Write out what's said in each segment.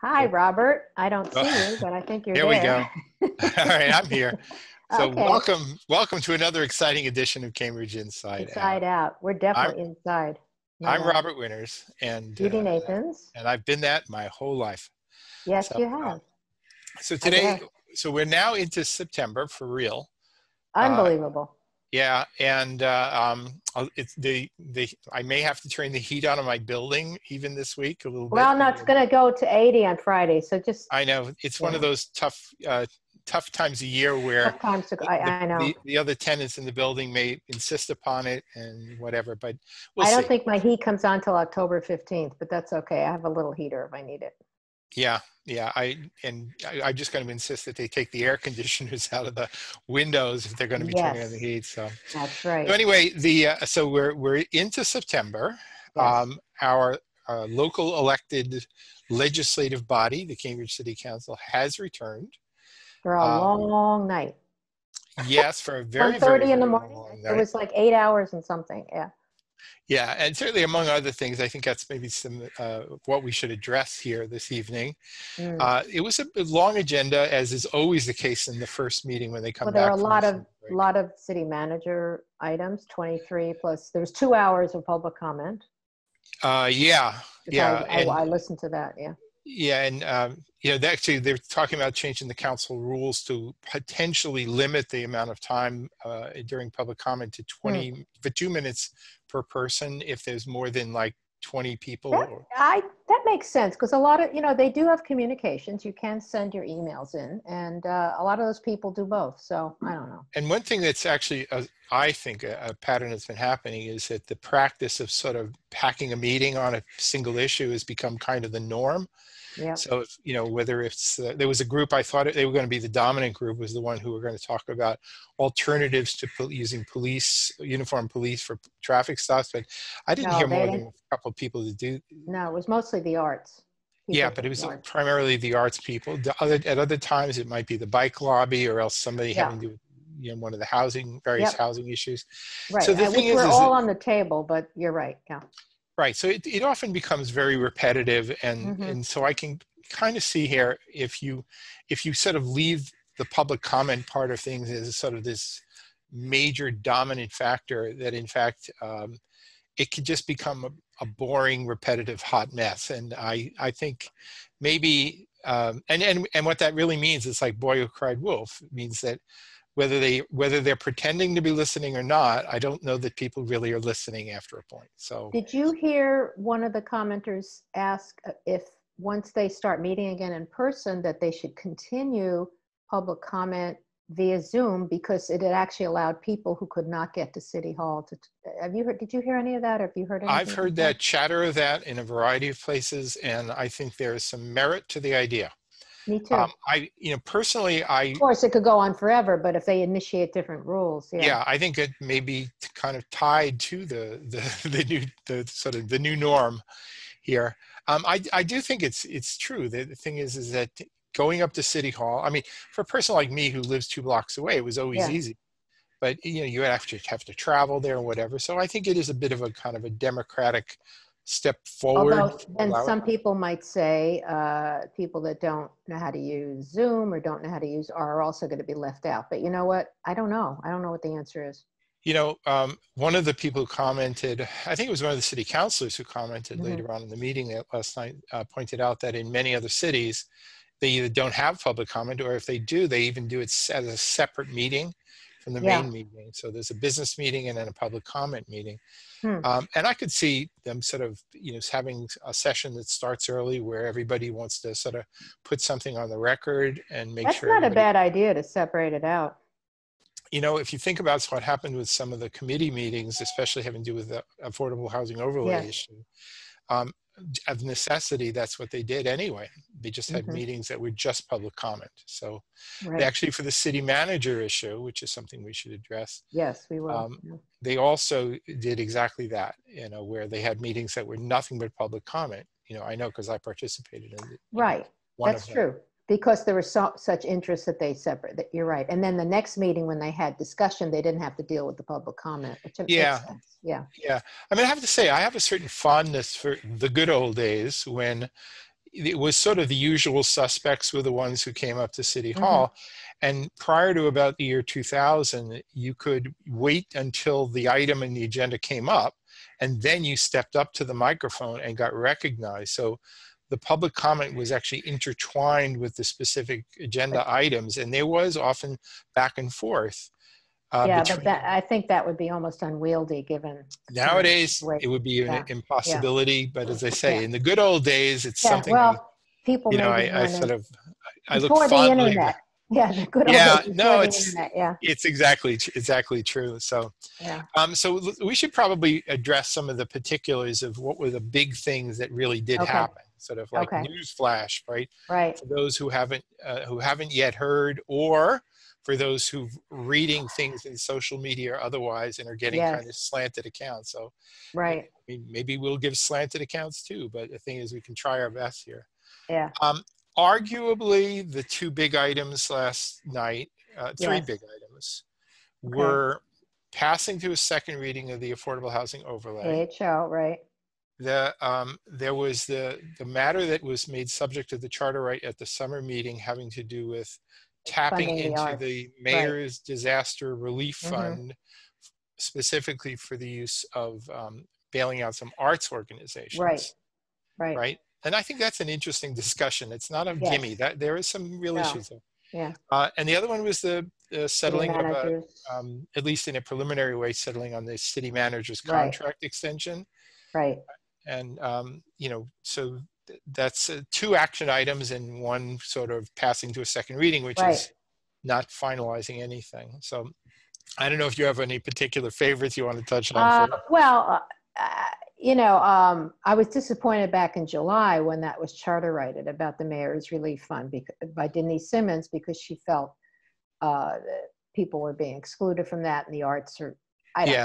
Hi, Robert. I don't see Well, you, but I think you're here we go. there. All right, I'm here. So Okay, welcome to another exciting edition of Cambridge Inside inside Out. out. We're I'm definitely inside, not I'm out. Robert Winters, Judy Nathans. and I've been that my whole life. Yes, So you have. so I today, guess. so we're now into September for real. Uh, Unbelievable. yeah, and it's the I may have to turn the heat on in my building even this week a little bit. Well, no, it's going to go to 80 on Friday, so just, I know it's one of yeah, those tough times a year where tough times to go. I know. the other tenants in the building may insist upon it and whatever, but we'll I don't see. think my heat comes on till October 15th, but that's okay. I have a little heater if I need it. Yeah. I'm just going to insist that they take the air conditioners out of the windows if they're going to be turning on the Yes, heat. So that's right. anyway, so we're into September. Yes, Our local elected legislative body, the Cambridge City Council, has returned. for a Um, long night. yes, for a very, very, 1:30 in the very morning. long It night. was like 8 hours and something. Yeah. Yeah, and certainly among other things, I think that's maybe some what we should address here this evening. Mm. It was a long agenda, as is always the case in the first meeting when they come Well, there were back a from the lot summer of break. city manager items, 23 plus. There was 2 hours of public comment, Yeah, which yeah, and I listened to that. Yeah. actually they're talking about changing the council rules to potentially limit the amount of time during public comment to Hmm. 2 minutes per person if there's more than like 20 people. That makes sense because a lot of they do have communications. You can send your emails in, and a lot of those people do both. So I don't know. And one thing that's actually, I think, a pattern that's been happening is that the practice of sort of packing a meeting on a single issue has become kind of the norm. Yeah. So, whether it's, there was a group, I thought they were going to be the dominant group, was the one who were going to talk about alternatives to using uniformed police for traffic stops. But I didn't No, hear they more didn't. than a couple of people that do. No, it was mostly the arts. Yeah, People but from it was the arts. primarily the arts people. At other times, it might be the bike lobby or else somebody Yeah. having to do, one of the various Yep. housing issues. So Right. the thing Which were is all that, on the table, but you're right. Yeah. right. So it often becomes very repetitive, and Hmm. so I can kind of see here if you sort of leave the public comment part of things as sort of this major dominant factor, that in fact it could just become a boring, repetitive, hot mess. And I think maybe and what that really means is like boy who cried wolf. It means that whether they're pretending to be listening or not, I don't know that people really are listening after a point. So Did you hear one of the commenters ask if once they start meeting again in person that they should continue public comment via Zoom because it had actually allowed people who could not get to City Hall to, did you hear any of that? Or have you heard I've anything heard like that? that chatter of that in a variety of places, and I think there is some merit to the idea. Me too. Personally, Of course, it could go on forever, but if they initiate different rules, yeah. yeah, I think it may be kind of tied to the sort of the new norm here. I do think it's true. The thing is that going up to City Hall, I mean, for a person like me who lives 2 blocks away, it was always Yeah. easy. But you have to travel there or whatever. So I think it is a bit of a kind of a democratic step forward Although to then allow it. some people might say people that don't know how to use Zoom or don't know how to use are also going to be left out. But you know what? I don't know. I don't know what the answer is. One of the people who commented, I think it was one of the city councilors who commented Hmm. later on in the meeting last night, pointed out that in many other cities, they either don't have public comment, or if they do, they even do it as a separate meeting from the Yeah. main meeting. So there's a business meeting and then a public comment meeting. Hmm. And I could see them sort of, having a session that starts early where everybody wants to sort of put something on the record and make That's sure not a everybody, bad idea to separate it out. if you think about what happened with some of the committee meetings, especially having to do with the affordable housing overlay Yes. issue, of necessity, that's what they did anyway. They just had Hmm. meetings that were just public comment. So they Right. actually, for the city manager issue, which is something we should address, Yes, we will. they also did exactly that, where they had meetings that were nothing but public comment. I know because I participated in Right. one That's of them. true. Because there was such interest that they separate. That you're right. And then the next meeting, when they had discussion, they didn't have to deal with the public comment, which Yeah. makes sense. Yeah. Yeah. I mean, I have to say, I have a certain fondness for the good old days when, it was sort of the usual suspects were the ones who came up to City Mm-hmm. Hall. And prior to about the year 2000, you could wait until the item in the agenda came up, and then you stepped up to the microphone and got recognized. So the public comment was actually intertwined with the specific agenda items, and there was often back and forth. Yeah, but that, I think that would be almost unwieldy given Nowadays, current it would be an impossibility, but as I say, in the good old days, it's something, well, people you know, maybe I sort of, I look before the fondly. internet. Yeah, the good old days before the internet. Yeah, it's exactly true. So, so we should probably address some of the particulars of what were the big things that really did happen, sort of like news flash, right? Right. For those who haven't yet heard, or for those who reading things in social media or otherwise and are getting kind of slanted accounts. So, right. I mean, maybe we'll give slanted accounts too, but the thing is, we can try our best here. Yeah. Arguably, the two big items last night, three big items, were passing to a second reading of the Affordable Housing Overlay. AHO, right. There was the matter that was made subject to the charter right at the summer meeting, having to do with tapping into the mayor's disaster relief fund, specifically for the use of bailing out some arts organizations. Right. And I think that's an interesting discussion. It's not a gimme. That there is some real issues there. Yeah. And the other one was the settling of at least in a preliminary way, settling on the city manager's contract extension. Right. And you know, so that's two action items and one sort of passing to a second reading, which is not finalizing anything. So I don't know if you have any particular favorites you want to touch on. You know, I was disappointed back in July when that was charter righted about the mayor's relief fund by Denise Simmons, because she felt that people were being excluded from that, and the arts are.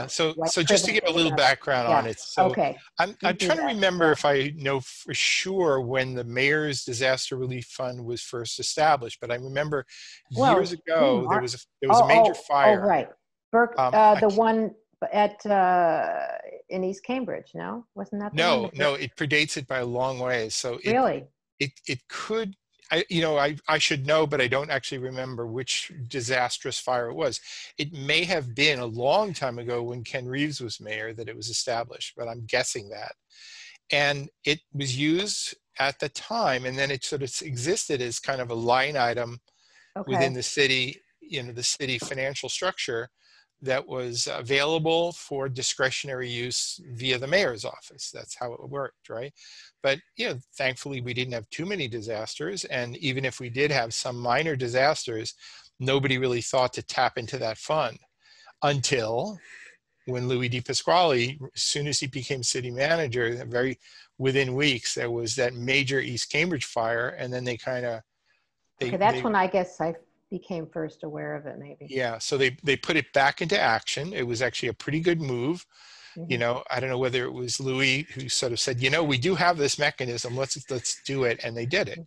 So just to give a little background on it. So I'm trying to remember if I know for sure when the mayor's disaster relief fund was first established, but I remember years ago there was a major fire. Oh, right. The one at in East Cambridge, no? Wasn't that the one? No, it predates it by a long way. So it could, I should know, but I don't actually remember which disastrous fire it was. It may have been a long time ago when Ken Reeves was mayor that it was established, but I'm guessing that. And it was used at the time, and then it sort of existed as kind of a line item within the city, the city financial structure that was available for discretionary use via the mayor's office. That's how it worked, right? But thankfully we didn't have too many disasters, and even if we did have some minor disasters, nobody really thought to tap into that fund until when Louis DePasquale, as soon as he became city manager, within weeks, there was that major East Cambridge fire, and then they kind of that's when I guess I became first aware of it, maybe. Yeah, so they put it back into action. It was actually a pretty good move. I don't know whether it was Louis who sort of said, we do have this mechanism, let's do it, and they did it.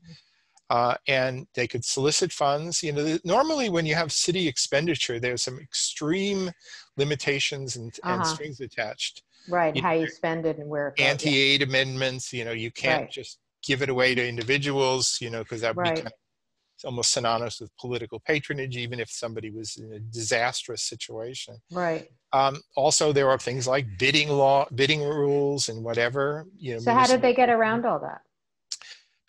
And they could solicit funds. Normally when you have city expenditure, there's some extreme limitations and strings attached. Right, how you spend it and where it goes. Anti-aid amendments, you can't just give it away to individuals, because that would be kind of almost synonymous with political patronage, even if somebody was in a disastrous situation. Right. Also, there are things like bidding rules and whatever. So how did they get around all that?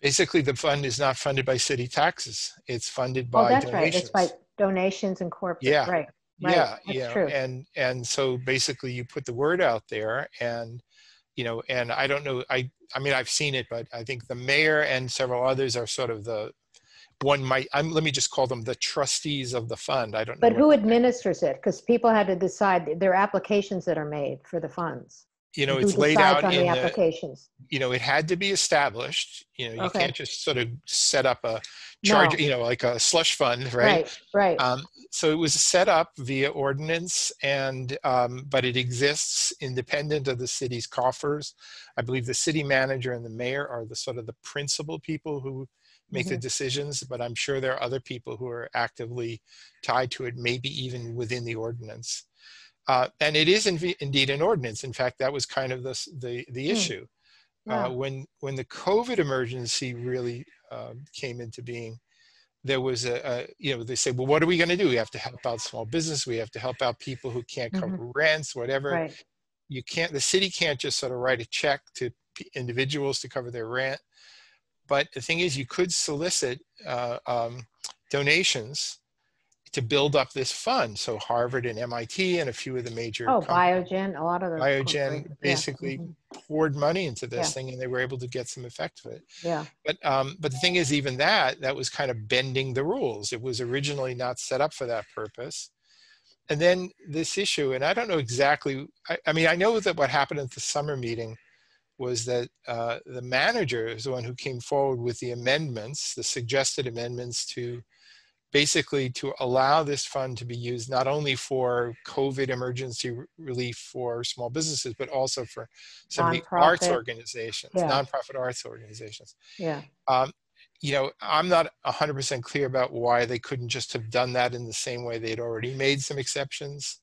Basically, the fund is not funded by city taxes. It's funded by that's donations. Right. It's by donations and corporate. Yeah. Right. That's true. And so basically you put the word out there, and and I don't know, I mean, I've seen it, but I think the mayor and several others are sort of let me just call them the trustees of the fund. I don't know. But who administers it? Because people had to decide. There are applications that are made for the funds. It's laid out on the applications. It had to be established. You can't just sort of set up a charge, like a slush fund, right? Right. So it was set up via ordinance, and but it exists independent of the city's coffers. I believe the city manager and the mayor are the sort of the principal people who make the decisions, but I'm sure there are other people who are actively tied to it, maybe even within the ordinance. And it is indeed an ordinance. In fact, that was kind of the issue. Yeah. when the COVID emergency really came into being, there was they say, well, what are we going to do? We have to help out small business. We have to help out people who can't cover rents, whatever. Right. The city can't just sort of write a check to individuals to cover their rent. But the thing is, you could solicit donations to build up this fund. So Harvard and MIT and a few of the major companies, Biogen, a lot of the Biogen corporations, basically poured money into this thing, and they were able to get some effect of it. Yeah. But the thing is, even that was kind of bending the rules. It was originally not set up for that purpose. And then this issue, and I don't know exactly, I mean, I know that what happened at the summer meeting was that the manager is the one who came forward with the amendments, the suggested amendments to basically to allow this fund to be used not only for COVID emergency relief for small businesses, but also for some of the arts organizations, nonprofit arts organizations. Yeah. I'm not 100% clear about why they couldn't just have done that in the same way they'd already made some exceptions.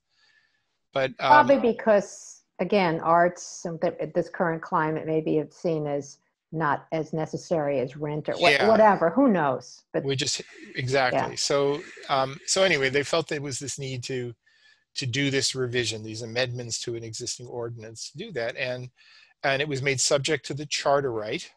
But probably because, again, arts, this current climate may be seen as not as necessary as rent or whatever. Who knows? But we just exactly. Yeah. So anyway, they felt there was this need to do this revision, these amendments to an existing ordinance, to do that, and it was made subject to the charter right,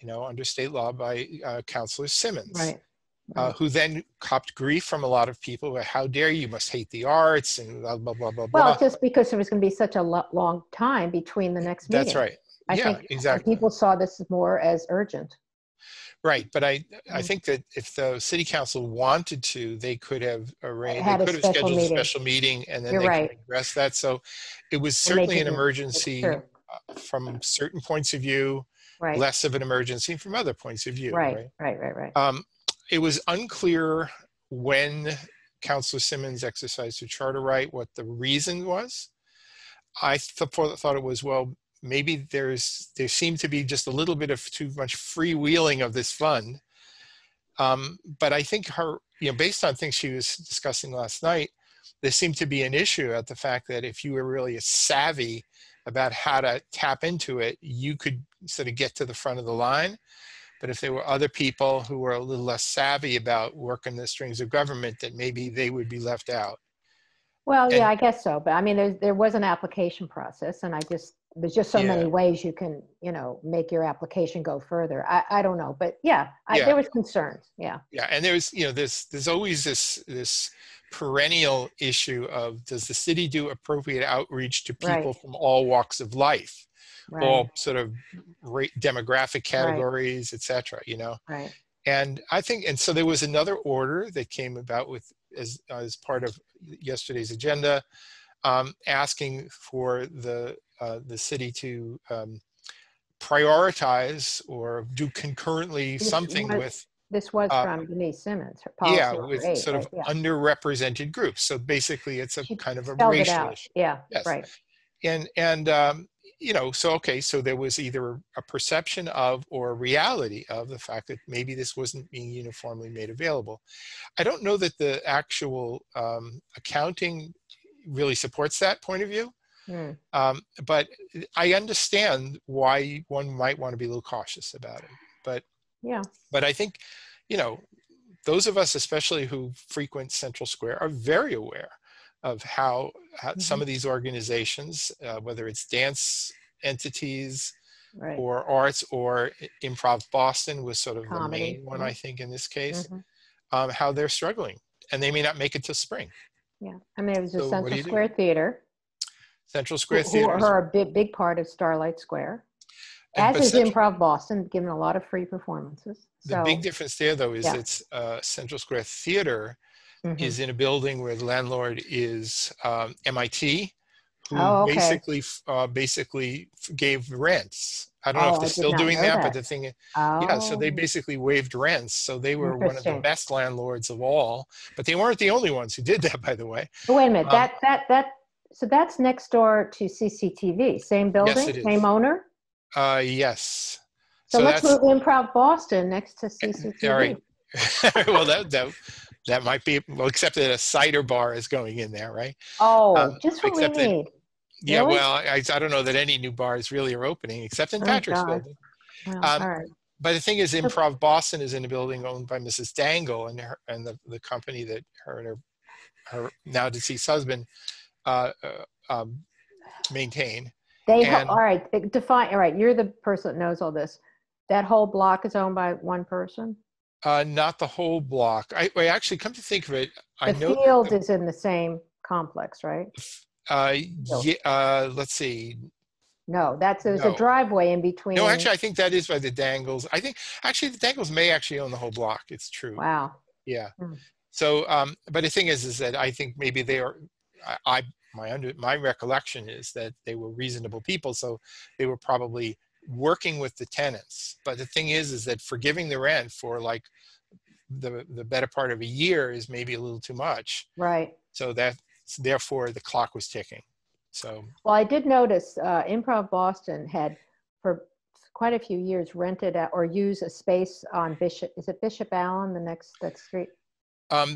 under state law by Councilor Simmons, right. Who then copped grief from a lot of people. How dare you? Must hate the arts and blah blah blah blah. Well, just because there was going to be such a long time between the next meeting. That's right. I think exactly. People saw this more as urgent. Right, but I think that if the city council wanted to, they could have arranged, they could have scheduled a special meeting, and then they could address that. So it was certainly an emergency from certain points of view, less of an emergency from other points of view. Right. It was unclear when Councilor Simmons exercised her charter right, what the reason was. I thought it was, well, maybe there seemed to be just a little bit of too much freewheeling of this fund. But I think her, based on things she was discussing last night, there seemed to be an issue at the fact that if you were really savvy about how to tap into it, you could sort of get to the front of the line. But if there were other people who were a little less savvy about working the strings of government, that maybe they would be left out. Well, yeah, I guess so. But I mean, there was an application process, and there's just so many ways you can, make your application go further. I don't know, but there was concerns. Yeah. Yeah, and there's always this perennial issue of, does the city do appropriate outreach to people from all walks of life, all sort of demographic categories, et cetera, Right. And I think, and so there was another order that came about as part of yesterday's agenda, asking for the city to prioritize or do concurrently This was from Denise Simmons, her policy with sort of underrepresented groups. So basically, it's a kind of a racial issue. Yeah, yes. Right. And so there was either a perception of or a reality of the fact that maybe this wasn't being uniformly made available. I don't know that the actual accounting really supports that point of view. But I understand why one might want to be a little cautious about it. But I think, those of us, especially who frequent Central Square, are very aware of how some of these organizations, whether it's dance entities or arts, or Improv Boston was sort of the main one, I think, in this case, how they're struggling, and they may not make it till spring. Yeah, I mean, it was the Central Square Theater. Central Square Theater. Who are a big part of Starlight Square. As is Improv Boston, giving a lot of free performances. The big difference there, though, is it's Central Square Theater is in a building where the landlord is MIT, who basically gave rents. I don't know if they're still doing that, but the thing is, so they basically waived rents. So they were one of the best landlords of all, but they weren't the only ones who did that, by the way. But wait a minute, so that's next door to CCTV, same building, same owner? Yes. So let's move Improv Boston next to CCTV. All right. Well, that might be, except that a cider bar is going in there, right? Just what we need. Yeah, Really? well, I don't know that any new bars really are opening except in Oh, Patrick's God. building. Well, Um, all right. but the thing is, So Improv Boston is in a building owned by Mrs. Dangle and the company that her and her now deceased husband uh, uh, um, maintain. all And right, define, all right, you're the person that knows all this. That whole block is owned by one person? not the whole block. I actually, come to think of it, I The know that field is in the same complex, right? Field. yeah, let's see. No, there's a No, driveway in no, between. actually, I think that is by the Dangles. I think actually the Dangles may actually own the whole block. It's true. Wow. Yeah. Hmm. So, but the thing is that I think maybe they are. My recollection is that they were reasonable people, so they were probably working with the tenants. But the thing is that forgiving the rent for like the better part of a year is maybe a little too much. Right. So that therefore the clock was ticking. So Well, I did notice Improv Boston had for quite a few years rented out or used a space on Bishop. Is it Bishop Allen, the next that street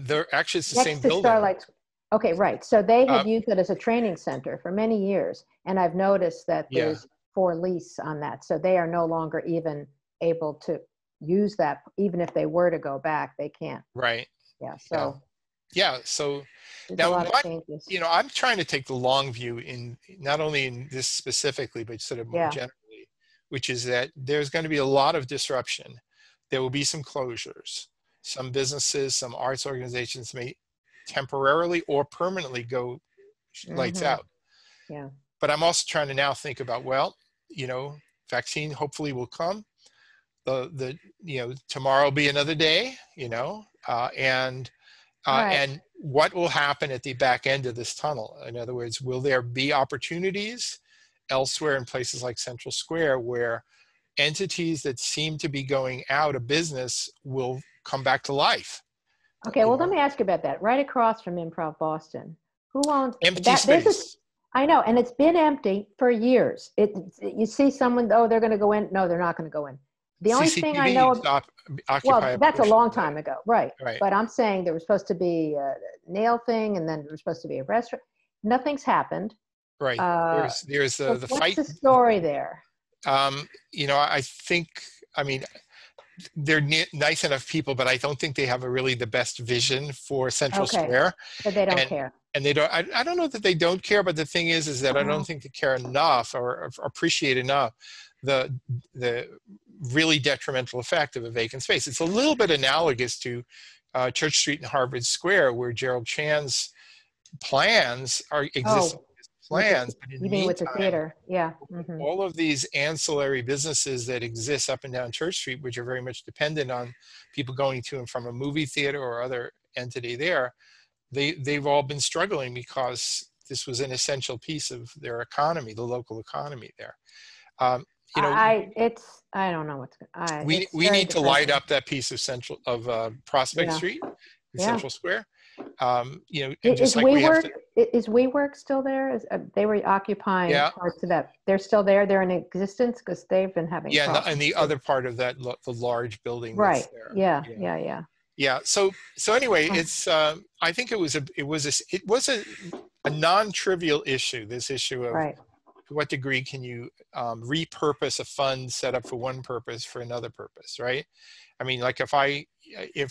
they're actually it's the next same to building. Starlight? Okay, right. So they Uh, had used it as a training center for many years, and I've noticed that yeah. there's for lease on that. So they are no longer even able to use that. Even if they were to go back, they can't. Right. Yeah. Yeah. So Yeah. So there's a now lot of changes. I'm trying to take the long view in not only in this specifically, but sort of more Yeah. generally, which is that there's going to be a lot of disruption. There will be some closures. Some businesses, some arts organizations may temporarily or permanently go lights Hmm. out. Yeah. But I'm also trying to now think about, well, vaccine hopefully will come. Tomorrow will be another day, Right. and what will happen at the back end of this tunnel? In other words, will there be opportunities elsewhere in places like Central Square where entities that seem to be going out of business will come back to life? Okay, well, let me ask you about that. Right across from Improv Boston, who owns Empty that? There's this, space. I know, and it's been empty for years. You see someone, oh, they're going to go in. No, they're not going to go in. The only thing I CCTV know, used to occupy well, a that's a portion long of that. time ago, right? Right. But I'm saying there was supposed to be a nail thing, and then there was supposed to be a restaurant. Nothing's happened. Right. Uh, There's so the what's fight. the story there? I think, I mean, they're nice enough people, but I don't think they have really the best vision for Central Okay, Square. so they don't And care. and they don't. I don't know that they don't care, but the thing is that I don't think they care enough or appreciate enough the really detrimental effect of a vacant space. It's a little bit analogous to Church Street and Harvard Square, where Gerald Chan's plans exist Oh, as with plans, but in the you mean with the meantime, theater? Yeah. Hmm. all of these ancillary businesses that exist up and down Church Street, which are very much dependent on people going to and from a movie theater or other entity there, they've all been struggling because this was an essential piece of their economy, the local economy there. Um, you know, I don't know we it's we very need to light depressing. up that piece of Prospect Yeah. Street in Yeah. Central Square. And just Is like we have to, WeWork still there? They were occupying yeah, parts of that. They're still there. They're in existence because they've been having yeah, and problems the too. other part of that, the large building that's Right. there. Yeah. Yeah. Yeah. Yeah. Yeah. So anyway, Oh, it's I think it was a non-trivial issue. This issue of right. to what degree can you repurpose a fund set up for one purpose for another purpose, right? I mean, like if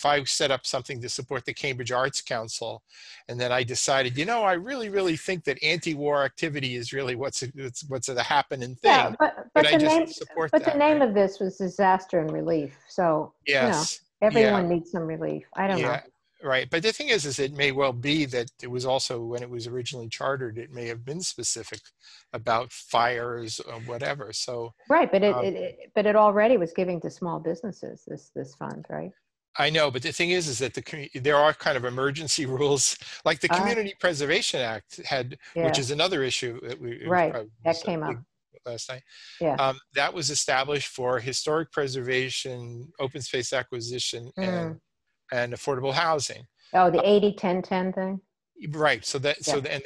I set up something to support the Cambridge Arts Council, and then I decided, I really think that anti-war activity is really what's a happening Yeah. thing. But Could I the just name support but the that, name right? of this was disaster and relief. So Yes. Yeah. everyone needs some relief. I don't know. Yeah, right. But the thing is it may well be that it was also when it was originally chartered, it may have been specific about fires or whatever. So Right. But um, it already was giving to small businesses. This fund, right? I know, but the thing is that there are kind of emergency rules, like the Uh, Community Preservation Act had, which is yes. another issue that it was Right. probably That a came big up. last night. Yeah. That was established for historic preservation, open space acquisition, Mm. and affordable housing. Oh, the 80-10-10 thing? Right. Yeah, And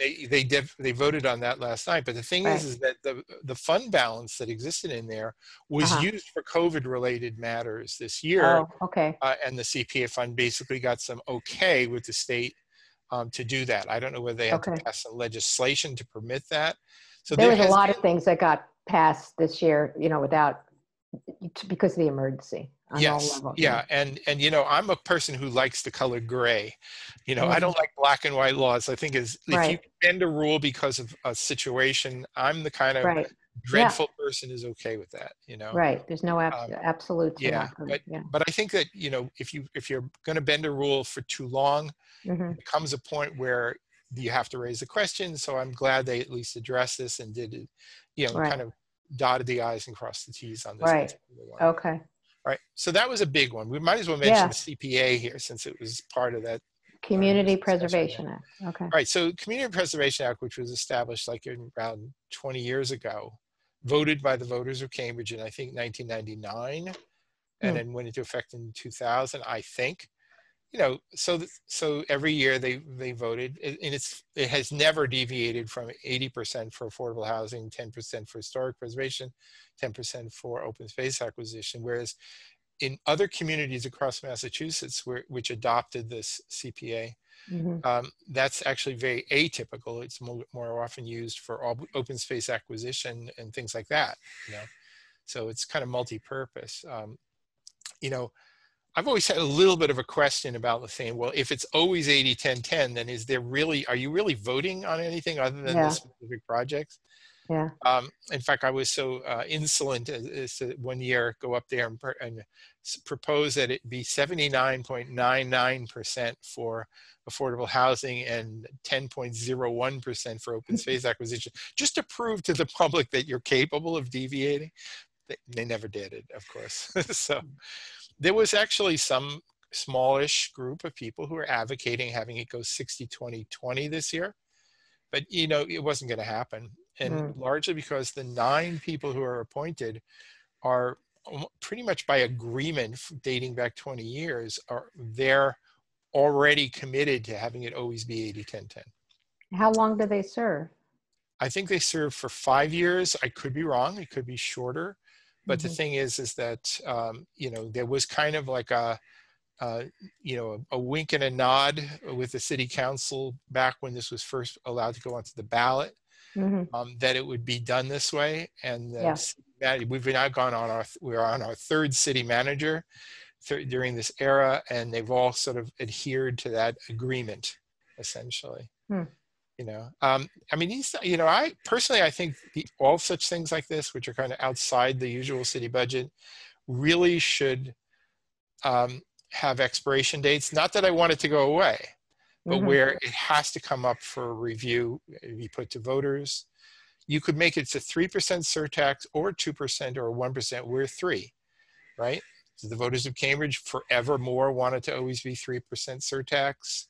they voted on that last night. But the thing right. is that the fund balance that existed in there was Uh-huh. used for COVID related matters this year, Oh, okay. and the CPA fund basically got some okay with the state to do that. I don't know whether they had to Okay. pass some legislation to permit that, So There there was a has lot been, of things that got passed this year, because of the emergency on all yes, levels. yeah, and I'm a person who likes the color gray. I Mhm. don't like black and white laws. I think is if you Right, bend a rule because of a situation, I'm the kind of right. Yeah, dreadful person who's okay with that. right. There's no Um, absolutes are yeah, not good. but Yeah. but I think that if you're going to bend a rule for too long, Hmm. there comes a point where you have to raise the question. So I'm glad they at least addressed this and did it, Right, kind of dotted the i's and crossed the t's on this right. particular one. Okay. Right. So that was a big one. We might as well mention Yeah. the CPA here since it was part of that part of this Community discussion. Yeah. Preservation Act. Okay. Right. So Community Preservation Act, which was established like around 20 years ago, voted by the voters of Cambridge in I think 1999, and Hmm. then went into effect in 2000, I think. So every year they voted, and it has never deviated from 80% for affordable housing, 10% for historic preservation, 10% for open space acquisition. Whereas in other communities across Massachusetts, which adopted this CPA, Hmm. that's actually very atypical. It's more often used for all open space acquisition and things like that. So it's kind of multi-purpose. You know, I've always had a little bit of a question about the thing. Well, if it's always 80-10-10, then are you really voting on anything other than the Yeah. specific projects? Yeah. In fact, I was so insolent as to one year go up there and propose that it be 79.99% for affordable housing and 10.01% for open space acquisition, just to prove to the public that you're capable of deviating. They never did it, of course. So there was actually some smallish group of people who were advocating having it go 60-20-20 this year, but it wasn't going to happen, and Mm. largely because the 9 people who are appointed are pretty much by agreement dating back 20 years they're already committed to having it always be 80-10-10. How long do they serve? I think they serve for 5 years. I could be wrong. It could be shorter. But the Hmm. thing is that, there was kind of like a wink and a nod with the city council back when this was first allowed to go onto the ballot, Hmm. that it would be done this way. And Yeah. we've now we're on our 3rd city manager during this era, and they've all sort of adhered to that agreement, essentially. Hmm. I mean, I personally, I think all such things like this, which are kind of outside the usual city budget, really should have expiration dates. Not that I want it to go away, but Hmm. where it has to come up for review, be put to voters. You could make it to 3% surtax or 2% or 1%. We're 3, right? So the voters of Cambridge forevermore want it to always be 3% surtax,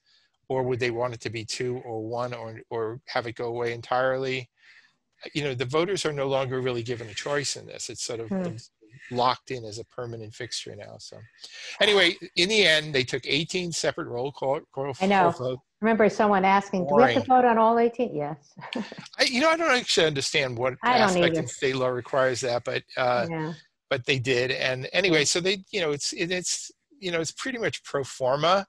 or would they want it to be 2 or 1 or have it go away entirely? The voters are no longer really given a choice in this. It's sort of Hmm. been locked in as a permanent fixture now. So anyway, in the end, they took 18 separate roll call I know. votes. I remember someone asking, do we have to Boring. vote on all 18? Yes. I don't actually understand what I don't aspect in either. state law requires that, Yeah. but they did. And anyway, Yeah. so it's pretty much pro forma.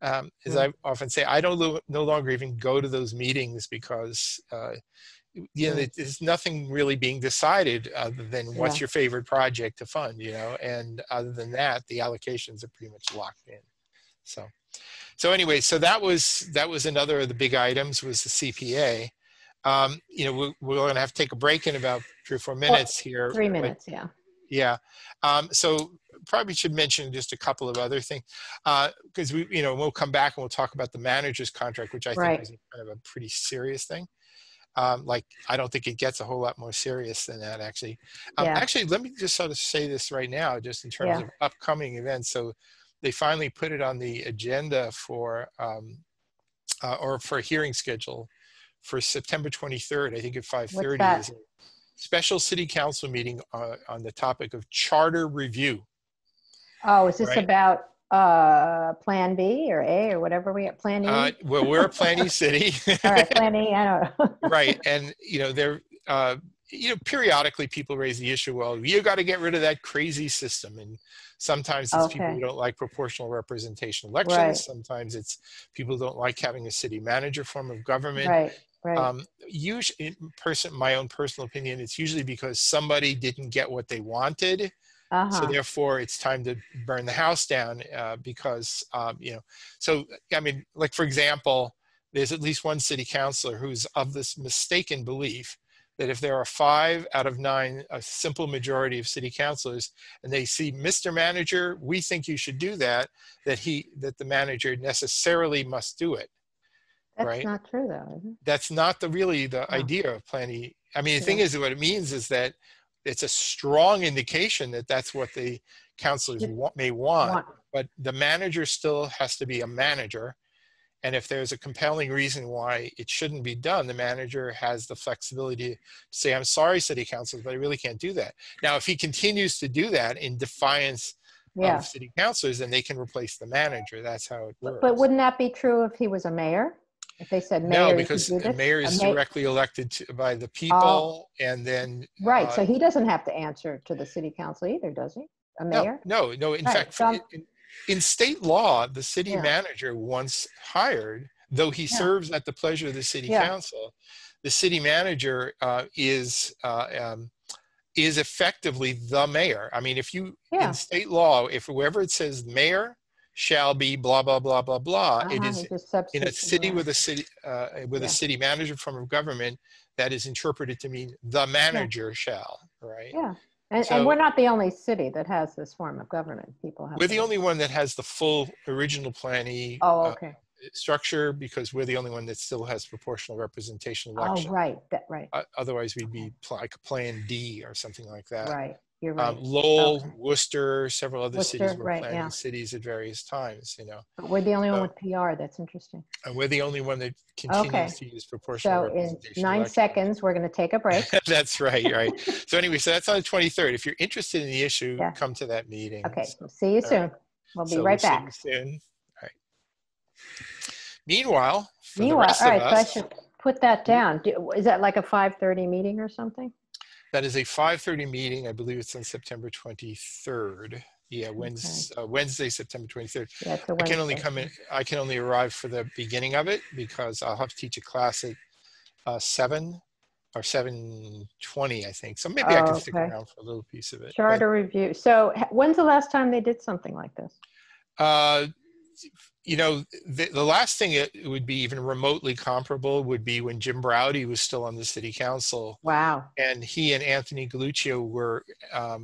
As Mm. I often say, I don't no longer even go to those meetings because Mm. there's nothing really being decided other than what's Yeah. your favorite project to fund, and other than that, the allocations are pretty much locked in. So anyway, so that was another of the big items was the CPA. We're going to have to take a break in about 3 or 4 Well, minutes here, 3 but minutes. Yeah. yeah. So probably should mention just a couple of other things, because we'll come back and we'll talk about the manager's contract, which I think Right. is kind of a pretty serious thing. I don't think it gets a whole lot more serious than that, actually. Yeah. Actually, let me just sort of say this right now, just in terms Yeah. of upcoming events. So they finally put it on the agenda for a hearing schedule for September 23rd, I think at What's 5:30 that? is a special city council meeting on the topic of charter review. Oh, is this Right. about Plan B or A or whatever Plan E? Well, we're a Plan E city. All right, Plan E. I don't know. Right. And, periodically people raise the issue, well, you got to get rid of that crazy system. And sometimes it's people who Okay. don't like proportional representation elections. Right. Sometimes it's people who don't like having a city manager form of government. Right. Right. Usually, my own personal opinion, it's usually because somebody didn't get what they wanted. So Uh-huh. therefore, it's time to burn the house down because, so, I mean, like, for example, there's at least one city councilor who's of this mistaken belief that if there are 5 out of 9, a simple majority of city councilors, and they see, Mr. Manager, we think you should do that, that the manager necessarily must do it, That's right? not true, though, is it? That's not really the Oh, idea of planning. I mean, the thing yeah. is, what it means is that it's a strong indication that that's what the counselors Should may want, want. but the manager still has to be a manager. And if there's a compelling reason why it shouldn't be done, the manager has the flexibility to say, I'm sorry, city councilors, but I really can't do that. Now, if he continues to do that in defiance Yeah. of city councilors, then they can replace the manager. That's how it But works. wouldn't that be true if he was a mayor? If they said, No, mayor, you should because do a this? mayor A is may directly elected by the Oh, people, and then right. So he doesn't have to answer to the city council either, does he? A no, mayor? no, no. In Right. fact, So I'm, in state law, the city yeah, manager, once hired, though he yeah, serves at the pleasure of the city yeah, council, the city manager is effectively the mayor. I mean, if you, in yeah. state law, if wherever it says mayor shall be blah blah blah blah blah, it Uh-huh. is He just in a substitutes for the city mayor. with a Yeah, city manager form of government, that is interpreted to mean the yeah, manager shall, right? yeah. And we're So not the only city that has this form of government. People have we're the other. only one that has the full original planning Oh, okay. structure, because we're the only one that still has proportional representation Oh, election. right. Right. Otherwise, we'd Okay. be like Plan D or something like that. Right. You're right. Lowell, Okay. Worcester, several other cities Worcester, were right. planning Yeah. cities at various times, But we're the only one So, with PR. That's interesting. and we're the only one that continues Okay. to use proportional So in representation 9 elections. seconds, we're going to take a break. That's right, right. So anyway, so that's on the 23rd. If you're interested in the issue, Yeah. come to that meeting. Okay. So, See you all right. soon. We'll be So we'll right see you back. soon. All right. Meanwhile, for the Meanwhile, rest all of right. So I us, should put that down. Is that like a 5:30 meeting or something? that is a 5:30 meeting. I believe it's on September 23rd. Yeah, Okay. Wednesday, September 23rd. Yeah, it's a I can only Wednesday. come in. I can only arrive for the beginning of it because I'll have to teach a class at 7 or 7:20, I think. So maybe I Oh, could stick okay. around for a little piece of it. But Charter review. So when's the last time they did something like this? uh, the last thing it would be even remotely comparable would be when Jim Browdy was still on the city council, Wow. and he and Anthony Galluccio were uh,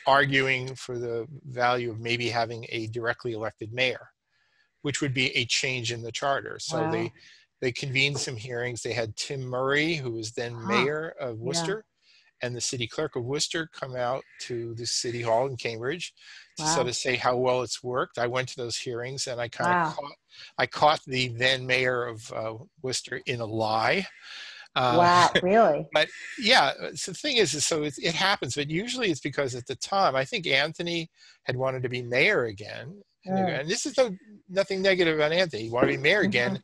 arguing for the value of maybe having a directly elected mayor, which would be a change in the charter. So Wow. they convened some hearings. They had Tim Murray, who was then Huh. mayor of Yeah. Worcester, and the city clerk of Worcester come out to the city hall in Cambridge to sort Wow. of say how well it's worked. I went to those hearings, and Wow. I caught the then mayor of Worcester in a lie. Wow. Really? But yeah, so the thing is so it happens, but usually it's because at the time, I think Anthony had wanted to be mayor again. Mm. And this is nothing negative about Anthony. He wanted to be mayor Mhm. again,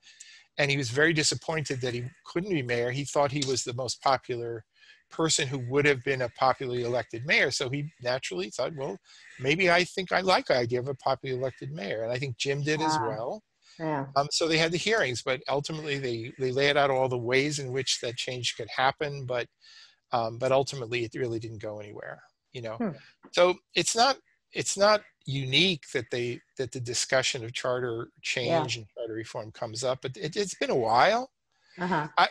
and he was very disappointed that he couldn't be mayor. He thought he was the most popular person who would have been a popularly elected mayor. So he naturally thought, well, maybe I think I like the idea of a popularly elected mayor. And I think Jim did as Ah, well. yeah. So they had the hearings, but ultimately they laid out all the ways in which that change could happen. But ultimately it really didn't go anywhere, you know. Hmm. So it's not unique that the discussion of charter Yeah. change and charter reform comes up, but it's been a while. Uh-huh. I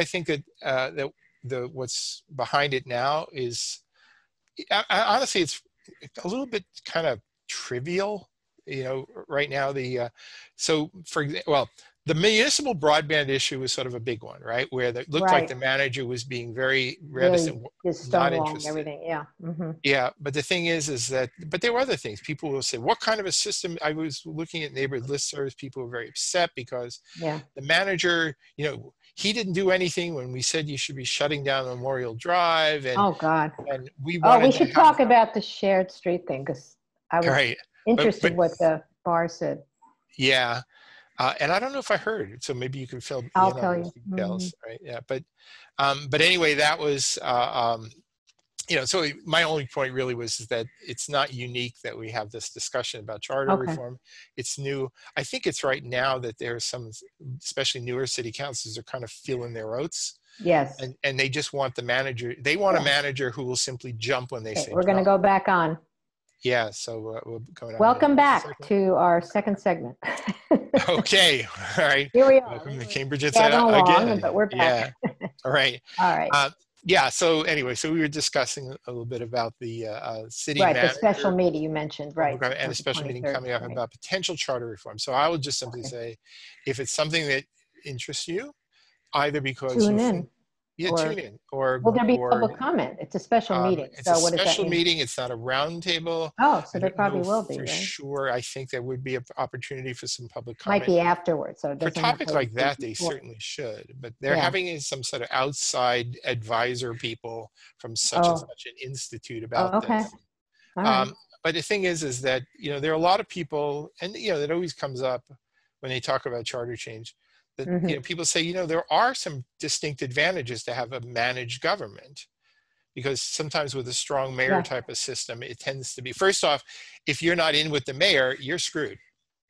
think that what's behind it now is honestly it's a little bit kind of trivial, right now. The municipal broadband issue was sort of a big one, right? Where it looked like Right. the manager was being very Really reticent, just not stonewalling interested. everything. Yeah. Mm-hmm. Yeah, but the thing is that, but there were other things. People will say, what kind of a system? I was looking at neighborhood listservs. People were very upset because Yeah. the manager, he didn't do anything when we said you should be shutting down Memorial Drive, Oh, God. and we Oh, we wanted to should have, talk about the shared street thing because I all was right, but interested what the bar said. yeah, and I don't know if I heard, so maybe you can fill me I'll in on tell those you. Mm-hmm. details, right? Yeah, but anyway, that was so my only point really was that it's not unique that we have this discussion about charter Okay. reform. It's new. I think it's right now that there are some, especially newer city councils, are kind of feeling their oats. Yes. And they just want the manager. They want a manager who will simply jump when they say we're going to go back on. Yeah, so we're going on. Welcome back to our second segment. Okay, all right. Here we are. Welcome to Cambridge Along, again. but we're back. Yeah, all right. All right. Yeah, so anyway, so we were discussing a little bit about the city manager. The special meeting you mentioned, right. And a special meeting coming up about potential charter reform. So I would just simply say, if it's something that interests you, either because tune in. Tune in. Or will there be public comment? It's a special meeting. It's a special meeting. It's not a round table. Oh, so there probably will be, for right? sure. I think there would be an opportunity for some public comment. Might be afterwards. So for topics like that, they certainly should. But they're having some sort of outside advisor people from such and such an institute about this. All right. But the thing is that, there are a lot of people, and, that always comes up when they talk about charter change, that, people say, there are some distinct advantages to have a managed government, because sometimes with a strong mayor type of system, it tends to be, first off, if you're not in with the mayor, you're screwed.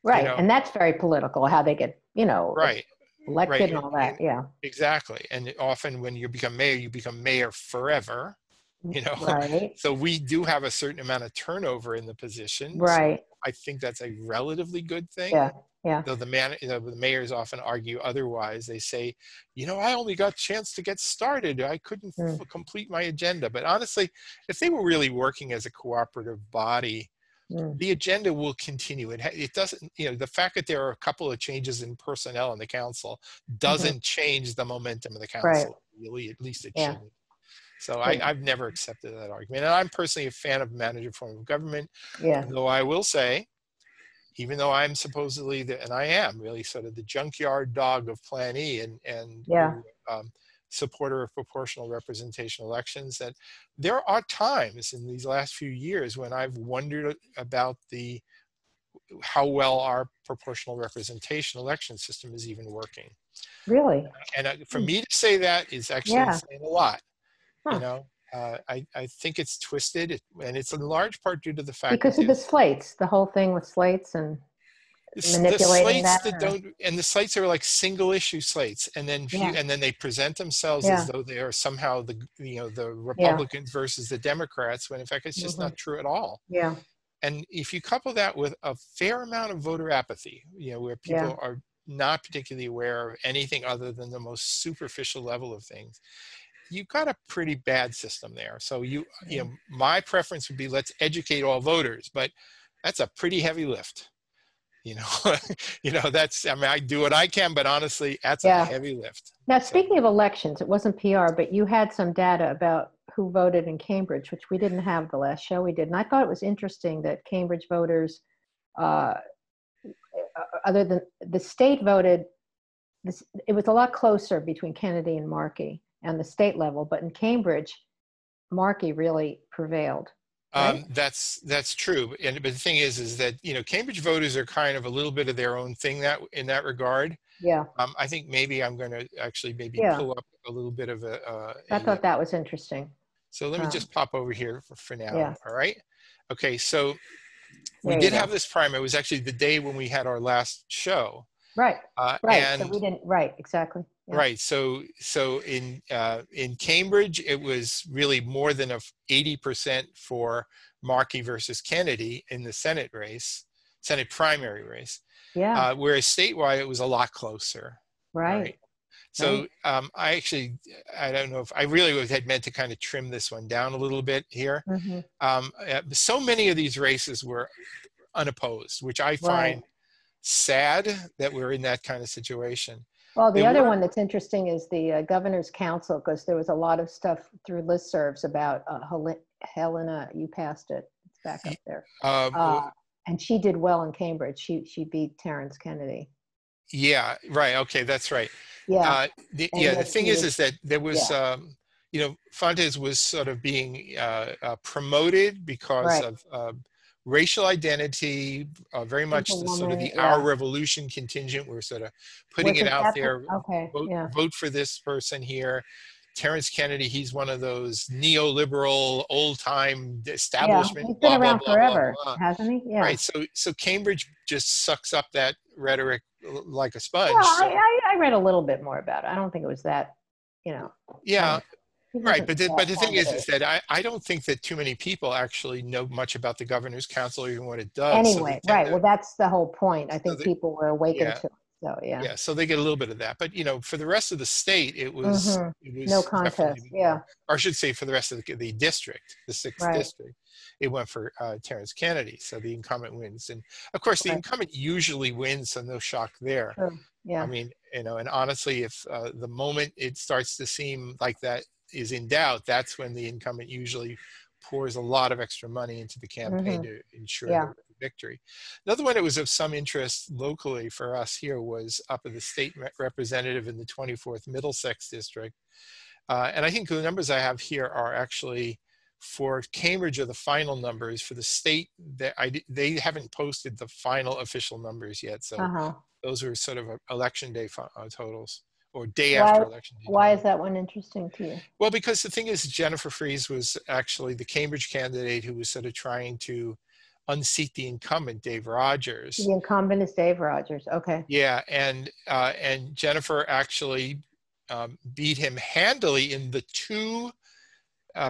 Right. And that's very political, how they get, right. elected and all that. Yeah. Exactly. And often when you become mayor forever. Right. So we do have a certain amount of turnover in the position. Right. So I think that's a relatively good thing. Yeah. Yeah. Though the mayors often argue otherwise. They say, I only got a chance to get started. I couldn't complete my agenda. But honestly, if they were really working as a cooperative body, the agenda will continue. It doesn't, the fact that there are a couple of changes in personnel in the council doesn't change the momentum of the council. Really, at least it shouldn't. So I've never accepted that argument. And I'm personally a fan of manager form of government. Yeah. Though I will say, even though I'm supposedly, and I am really sort of the junkyard dog of Plan E and supporter of proportional representation elections, that there are times in these last few years when I've wondered about how well our proportional representation election system is even working. Really? And for me to say that is actually saying a lot. I think it's twisted, and it's in large part due to the fact because of the slates, the whole thing with slates and manipulating the slates are like single issue slates, and then and then they present themselves as though they are somehow the Republicans versus the Democrats, when in fact it's just not true at all. Yeah. And if you couple that with a fair amount of voter apathy, where people are not particularly aware of anything other than the most superficial level of things, you've got a pretty bad system there. So my preference would be, let's educate all voters, but that's a pretty heavy lift. That's, I do what I can, but honestly, that's a heavy lift. Now, speaking of elections, it wasn't PR, but you had some data about who voted in Cambridge, which we didn't have the last show we did. And I thought it was interesting that Cambridge voters, other than the state voted, it was a lot closer between Kennedy and Markey and the state level, but in Cambridge, Markey really prevailed. Right? That's true. But the thing is that, Cambridge voters are kind of a little bit of their own thing in that regard. Yeah. I think maybe I'm going to actually pull up a little bit of I thought that was interesting. So let me just pop over here for now. Yeah. All right. Okay. So we did have this primary. It was actually the day when we had our last show. Right. And so we didn't. Right. Exactly. Yeah. Right. So in Cambridge, it was really more than 80% for Markey versus Kennedy in the Senate primary race. Yeah. Whereas statewide, it was a lot closer. Right. So I don't know if I really had meant to kind of trim this one down a little bit here. So many of these races were unopposed, which I find sad that we're in that kind of situation. Well, the other one that's interesting is the governor's council, because there was a lot of stuff through listservs about Helena. You passed it. It's back up there. And she did well in Cambridge. She beat Terrence Kennedy. Yeah. Right. Okay. That's right. Yeah. The thing is that there was, Fontes was sort of being promoted because of racial identity, very much sort of the Our Revolution contingent. We're sort of putting it out there. Okay. Vote for this person here. Terrence Kennedy, he's one of those neoliberal, old-time Yeah, establishment, he's been blah, blah, around blah, blah, forever, blah. hasn't he? Yeah. Right. So Cambridge just sucks up that rhetoric like a Well, sponge. So I read a little bit more about it. I don't think it was that, you know, I yeah, don't, he right. wasn't But that the thing is formative. that I don't think that too many people actually know much about the governor's council or even what it does. So they Anyway, tend right. to, Well, that's the whole point. I so think people were awakened yeah, to it. So, yeah. yeah. So they get a little bit of that. But, for the rest of the state, it was, Hmm. it No was contest. definitely Yeah. more, or I should say for the rest of the district, the sixth Right. district, it went for Terrence Kennedy. So the incumbent wins. And of course, the Right. incumbent usually wins, so no shock there. True. I Yeah. mean, and honestly, if the moment it starts to seem like that is in doubt, that's when the incumbent usually pours a lot of extra money into the campaign Hmm. to ensure Yeah. the victory. Another one that was of some interest locally for us here was up at the state representative in the 24th Middlesex district. And I think the numbers I have here are actually for Cambridge are the final numbers. For the state, they haven't posted the final official numbers yet. So Uh-huh. those are sort of election day totals or day Why, after election day why is totals. that one interesting to you? Well, because the thing is, Jennifer Fries was actually the Cambridge candidate who was sort of trying to unseat the incumbent, Dave Rogers. The incumbent is Dave Rogers. Okay. Yeah, and Jennifer actually beat him handily in the two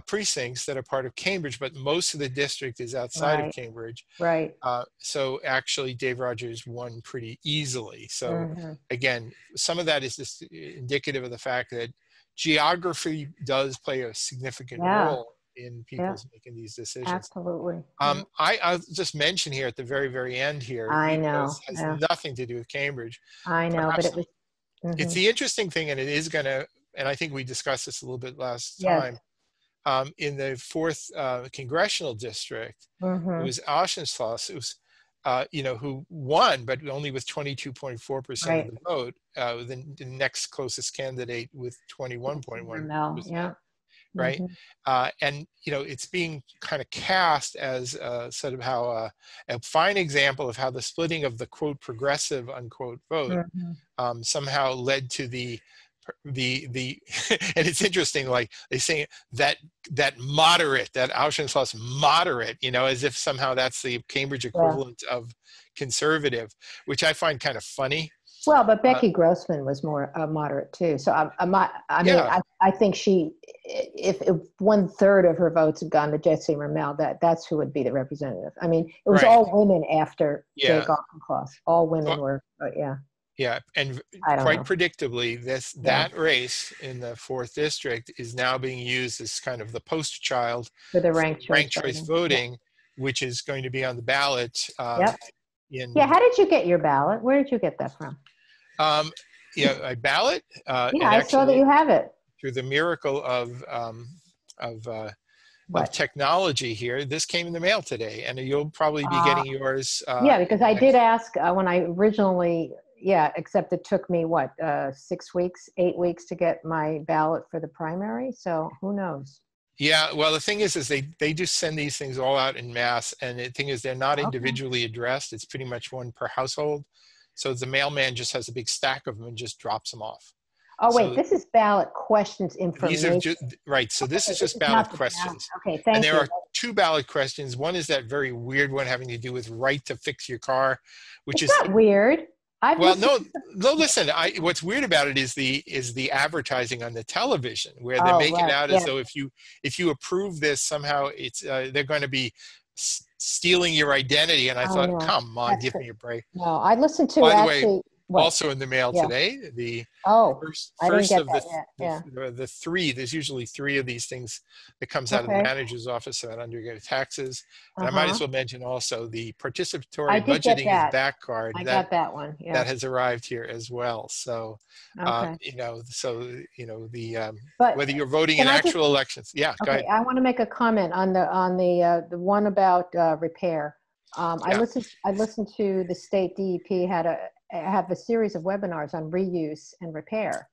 precincts that are part of Cambridge, but most of the district is outside of Right. Cambridge. Right. So actually, Dave Rogers won pretty easily. So Hmm. again, some of that is just indicative of the fact that geography does play a significant Yeah. role in Yeah. people's making these decisions. Absolutely. Yeah. I'll just mention here at the very, very end here, I even though it know. has Yeah. nothing to do with Cambridge, I know, but perhaps it was, it's hmm, the interesting thing, and it is going to, and I think we discussed this a little bit last yes. time, in the 4th congressional district, it Hmm. was Auchincloss, it was, who won, but only with 22.4% of Right. the vote. The next closest candidate with 21.1%, Mel. Yeah. right? Hmm. And, it's being kind of cast as sort of how a fine example of how the splitting of the quote progressive unquote vote Hmm. somehow led to the and it's interesting, like they say that moderate, that Auschwitz moderate, as if somehow that's the Cambridge Yeah. equivalent of conservative, which I find kind of funny. Well, but Uh, Becky Grossman was more moderate too. So I mean, yeah, I think if 1/3 of her votes had gone to Jesse Mermel, that's who would be the representative. I mean, it was right. all women after Jake Yeah. Auchincloss. All women Well, were, yeah. yeah, and I don't quite know. predictably, Yeah, that race in the 4th district is now being used as kind of the poster child for the for ranked choice ranked choice voting. Yeah. voting, which is going to be on the ballot Yep. Yeah. in How did you get your ballot? Where did you get that from? um, a ballot, Yeah, and I saw that actually you have it. through the miracle of What? technology here, this came in the mail today, and you'll probably be Uh, getting yours yeah, in because the I did next. ask when I originally, yeah, except it took me what, 6 weeks, 8 weeks to get my ballot for the primary. So who knows? Yeah, well, the thing is they just send these things all out in mass, and the thing is they're not Okay. individually addressed. It's pretty much one per household, so the mailman just has a big stack of them and just drops them off. Oh, wait, So this is ballot questions these are information. just right. So this Okay, is this just is ballot not the ballot. questions, Okay, and thank there you. are two ballot questions. One is that very weird one having to do with right to fix your car, which It's is not weird. I've well, listened. no, no. Listen, what's weird about it is the advertising on the television, where they Oh, make it right. out as Yeah. though if you approve this, somehow it's they're going to be stealing your identity. And I I thought, know. come on, That's give good. me a break. No, I listened to By the way, actually what? also in the mail Yeah. today, the Oh, I didn't first get of that yet. Yeah. the three. There's usually three of these things that comes out of the Okay. manager's office about undergo taxes. And I might Uh-huh. as well mention also the I participatory did get budgeting is that. back card I got that one. that Yeah. has arrived here as well. So, Okay. the But whether you're voting can in I just, actual elections, yeah, go okay, ahead. I want to make a comment on the one about repair. Yeah, I listened to the state DEP have a series of webinars on reuse and repair,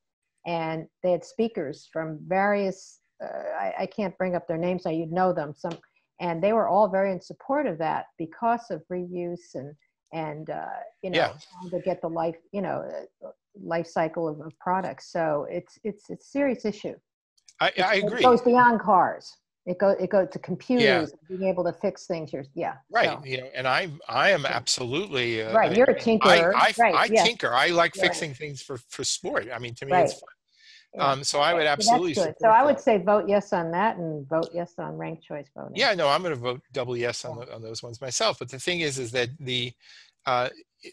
and they had speakers from various. I can't bring up their names now. You'd know them. And they were all very in support of that because of reuse and yeah. trying to get the life cycle of products. So it's a serious issue. I It agree. goes beyond cars. It goes to Yeah. computers, being able to fix things. Yeah. Right, So and I am absolutely right, you're a tinkerer. Right. I Yes. tinker. I like Right. fixing things for sport. I mean, to me, it's Right. fun. Yeah. So I would Okay. So that's absolutely good. So support I would that. say vote yes on that and vote yes on ranked choice voting. Yeah, no, I'm going to vote double yes Yeah. on those ones myself. But the thing is that uh,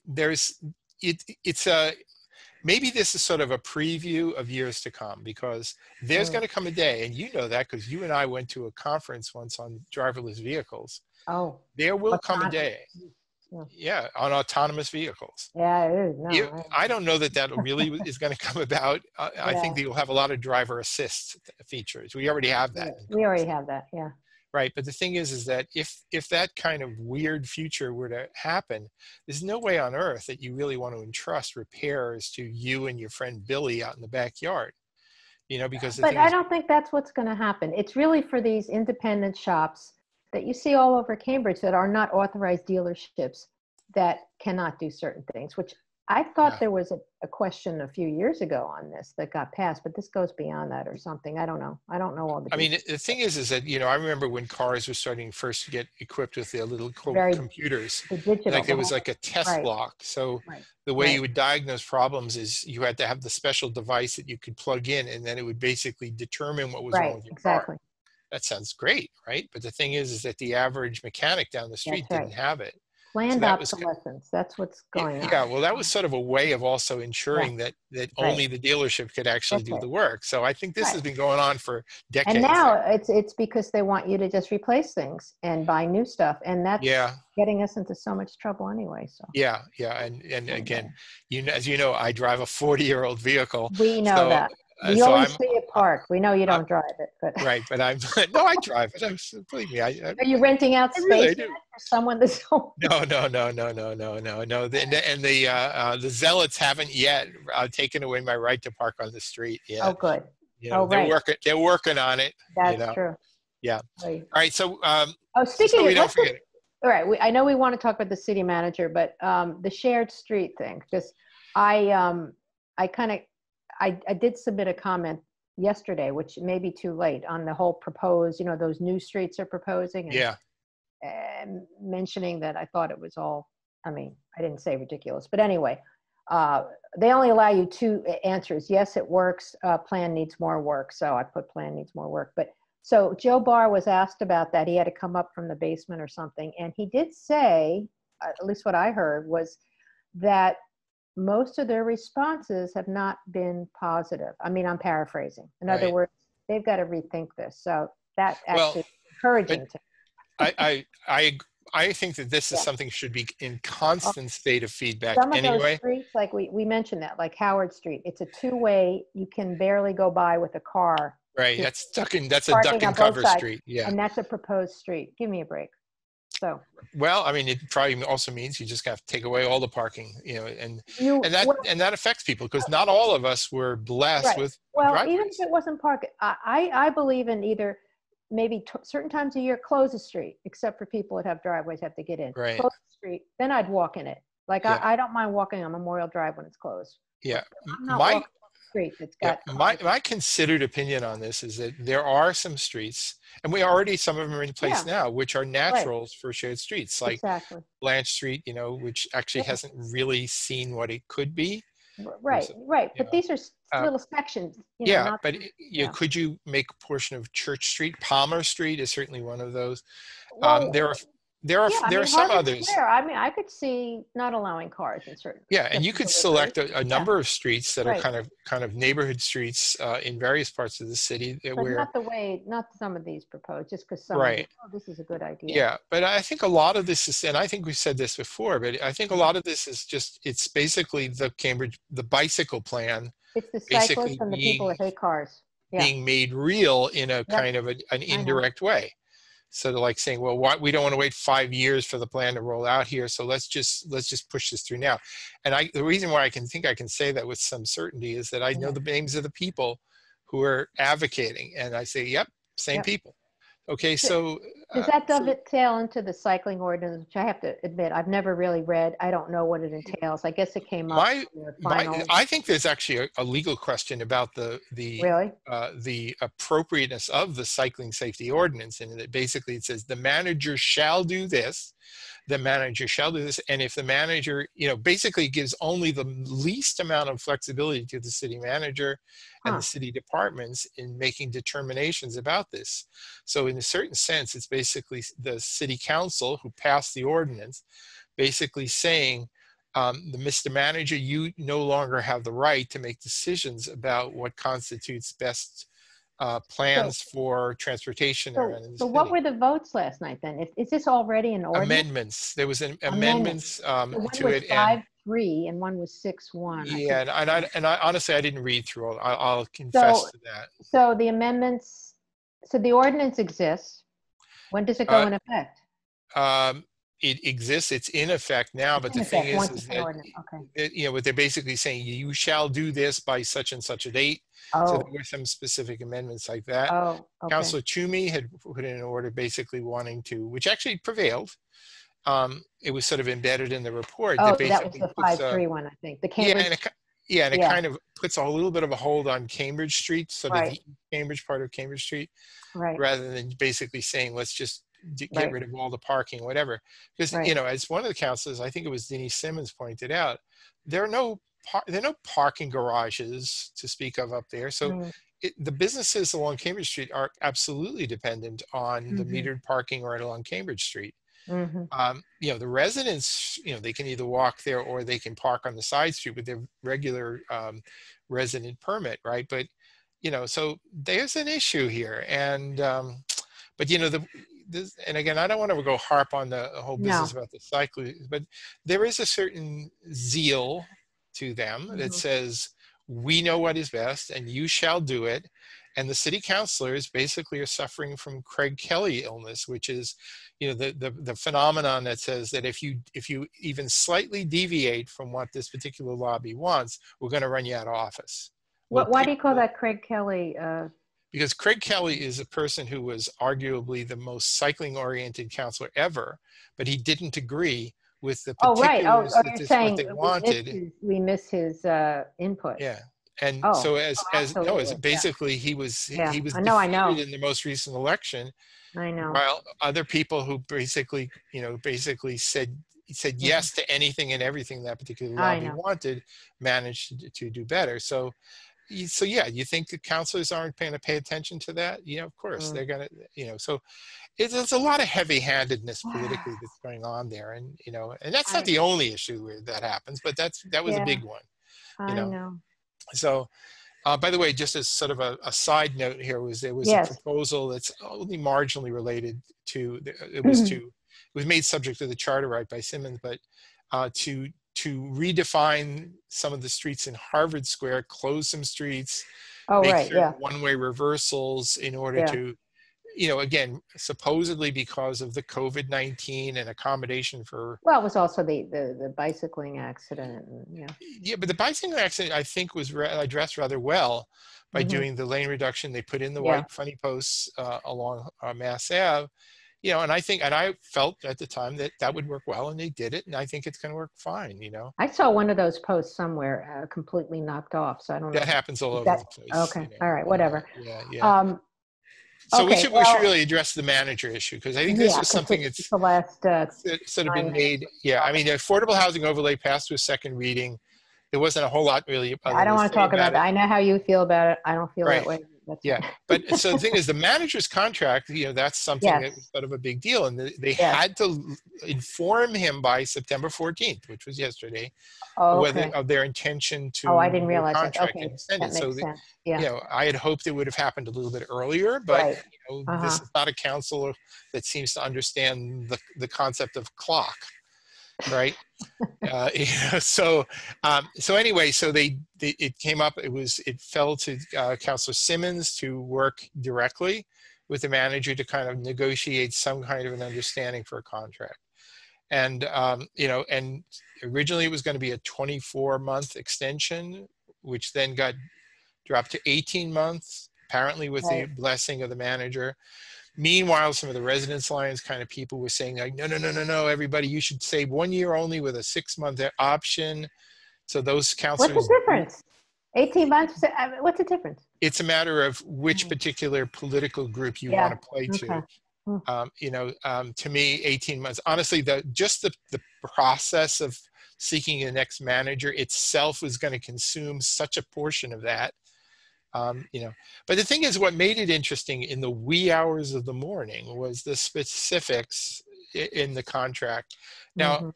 there's it's a maybe this is sort of a preview of years to come, because there's going to come a day, and you know that because you and I went to a conference once on driverless vehicles. Oh, There will what's come a not? day, Yeah. yeah, on autonomous vehicles. Yeah, it is. No. I don't know that that really is going to come about. I think Yeah. that you'll have a lot of driver assist features. We already have that in We cars, already have that. Yeah. right? But the thing is that if that kind of weird future were to happen, there's no way on earth that you really want to entrust repairs to you and your friend Billy out in the backyard, because the But thing I is, don't think that's what's going to happen. It's really for these independent shops that you see all over Cambridge that are not authorized dealerships that cannot do certain things, which I thought yeah. there was a question a few years ago on this that got passed, but this goes beyond that or something. I don't know. I don't know all the I mean, details. the thing is that, I remember when cars were starting first to get equipped with their little Very computers, the digital. like there was like a test Right. block. So Right. the way Right. you would diagnose problems is you had to have the special device that you could plug in, and then it would basically determine what was wrong Right. with your car. Exactly. That sounds great, right? But the thing is that the average mechanic down the That's street right. didn't have it. So Planned that was, obsolescence. That's what's going on. yeah, well, that was sort of a way of also Yeah. ensuring that Right. only the dealership could actually That's do right. the work. So I think this Right. has been going on for And decades now now. it's because they want you to just replace things and buy new stuff, and that's Yeah. getting us into so much trouble anyway. So Yeah, and anyway, again, as you know, I drive a 40-year-old vehicle, we know so that. We so always see it parked. We know you I, don't drive it, but right, but I'm no, I drive it. Believe me, are you renting out I really space do. for someone that's No. The zealots haven't yet taken away my right to park on the street Oh, yet. good. Oh, They're right. working on it. That's true. Yeah. Right. All right. So Oh, speaking so we of, don't forget it. all right. I know we want to talk about the city manager, but the shared street thing, because I kind of, I did submit a comment yesterday, which may be too late, on the whole proposed, those new streets are proposing, Yeah. and mentioning that I thought it was all, I mean, I didn't say ridiculous, but anyway, they only allow you two answers. Yes, it works. Plan needs more work. So I put plan needs more work. But so Joe Barr was asked about that. He had to come up from the basement or something. And he did say, at least what I heard, was that most of their responses have not been positive. I mean, I'm paraphrasing. In other Right. words, they've got to rethink this. So that Well, actually is encouraging to I think that this is something should be in constant state of feedback some of those anyway. streets, like we mentioned that, like Howard Street, it's a two-way, you can barely go by with a car. Right. That's a Parking duck on and both cover sides, street. Yeah. and that's a proposed street. Give me a break. So Well, I mean, it probably also means you just have to take away all the parking, and well, that affects people, because not all of us were blessed right. with Well, driveways. even if it wasn't parking, I believe in either maybe certain times a year, close a street, except for people that have driveways have to get in. Right. Close the street, then I'd walk in it. Like Yeah. I don't mind walking on Memorial Drive when it's closed. Yeah. I'm not walking on the street that's got My considered opinion on this is that there are some streets, and some of them are in place now, which are naturals for shared streets, like exactly. Blanche Street, which actually hasn't really seen what it could be. Right. But these are little sections. Yeah, but could you make a portion of Church Street? Palmer Street is certainly one of those. Well, there are some Harvard others. Square, I mean, I could see not allowing cars in certain. Yeah, and you could select a number of streets that are Right. kind of neighborhood streets in various parts of the city But where. not some of these proposed, just because some Right. this is a good idea. Yeah, but I think a lot of this is, and I think we've said this before, but I think a lot of this is it's basically the bicycle plan. It's the Basically cyclists and the people that hate cars. Yeah. being made real in a kind of an indirect way. So they're like saying, well, we don't want to wait 5 years for the plan to roll out here, so let's just push this through now. And the reason why I can say that with some certainty is that I know the names of the people who are advocating, and I say, yep, same people. Okay, so Does that dovetail into the cycling ordinance, which I have to admit, I've never really read. I don't know what it entails. I guess it came up in the final. I think there's actually a legal question about Really? the appropriateness of the cycling safety ordinance, and it basically it says the manager shall do this, the manager shall do this, and if the manager, basically gives only the least amount of flexibility to the city manager and the city departments in making determinations about this. So in a certain sense, it's basically the city council who passed the ordinance basically saying, Mr. Manager, you no longer have the right to make decisions about what constitutes best plans for transportation around in the So city. what were the votes last night then? Is this already an ordinance? Amendments. There was an amendments one to was it, and 5-3 and one was 6-1. yeah, and I honestly I didn't read through all. I'll confess to that. So the amendments. So the ordinance exists. When does it go in effect? It exists. It's in effect now, but the thing is that what they're basically saying, you shall do this by such and such a date. So there were some specific amendments like that. Councilor Toomey had put in an order basically wanting to, which actually prevailed. It was sort of embedded in the report. That was the 5-3 one, I think. The Cambridge. Yeah, and it kind of puts a little bit of a hold on Cambridge Street, sort of the Cambridge part of Cambridge Street, rather than basically saying, let's just get rid of all the parking, whatever. Because, as one of the councilors, I think it was Denise Simmons pointed out, there are no parking garages to speak of up there. So the businesses along Cambridge Street are absolutely dependent on the metered parking right along Cambridge Street. The residents, they can either walk there or they can park on the side street with their regular resident permit, right? But, so there's an issue here. And, but, and again, I don't want to go harp on the whole business about the cycling, but there is a certain zeal to them that says, we know what is best and you shall do it. And the city councilors basically are suffering from Craig Kelly illness, which is, the phenomenon that says that if you even slightly deviate from what this particular lobby wants, we're going to run you out of office. Why do you call that Craig Kelly? Because Craig Kelly is a person who was arguably the most cycling-oriented councilor ever, but he didn't agree with the particulars that is what they wanted. We miss his input. Yeah. And so basically he was defeated in the most recent election. I know. While other people who basically said yes to anything and everything that particular lobby wanted managed to do better. So yeah, you think the councilors aren't going to pay attention to that? Of course they're going to, so there's a lot of heavy-handedness politically that's going on there. And, and that's not the only issue where that happens, but that was a big one. I know. So, by the way, just as sort of a side note here, there was a proposal that's only marginally related to, it was made subject to the charter right by Simmons, but to redefine some of the streets in Harvard Square, close some streets, make one-way reversals in order to, again, supposedly because of the COVID-19 and accommodation for. Well, it was also the bicycling accident. Yeah, but the bicycling accident, I think, was addressed rather well by doing the lane reduction. They put in the white funny posts along Mass Ave. And I felt at the time that would work well, and they did it, and I think it's going to work fine. I saw one of those posts somewhere completely knocked off, so I don't know. That happens all over the place. Okay, all right, whatever. Yeah. So we should really address the manager issue, because I think this is something that's the last sort of been made. Yeah, I mean, the affordable housing overlay passed to a second reading. There wasn't a whole lot really. I don't want to talk about that. I know how you feel about it. I don't feel that way. But so the thing is, the manager's contract, that's something that was sort of a big deal. And they had to inform him by September 14th, which was yesterday, of their intention to I didn't realize contract that. and extend it. So, sense. I had hoped it would have happened a little bit earlier, but this is not a councilor that seems to understand the concept of clock. Right. So anyway, so it came up, it fell to Councilor Simmons to work directly with the manager to kind of negotiate some kind of an understanding for a contract. And, and originally it was going to be a 24-month extension, which then got dropped to 18 months, apparently with the blessing of the manager. Meanwhile, some of the residence alliance kind of people were saying like, no, no, no, no, no, everybody, you should say 1 year only with a 6-month option. So those What's counselors, the difference? 18 months? What's the difference? it's a matter of which particular political group you want Yeah. to play Okay. to. To me, 18 months, honestly, the process of seeking the next manager itself was going to consume such a portion of that. But the thing is, what made it interesting in the wee hours of the morning was the specifics in the contract. Now,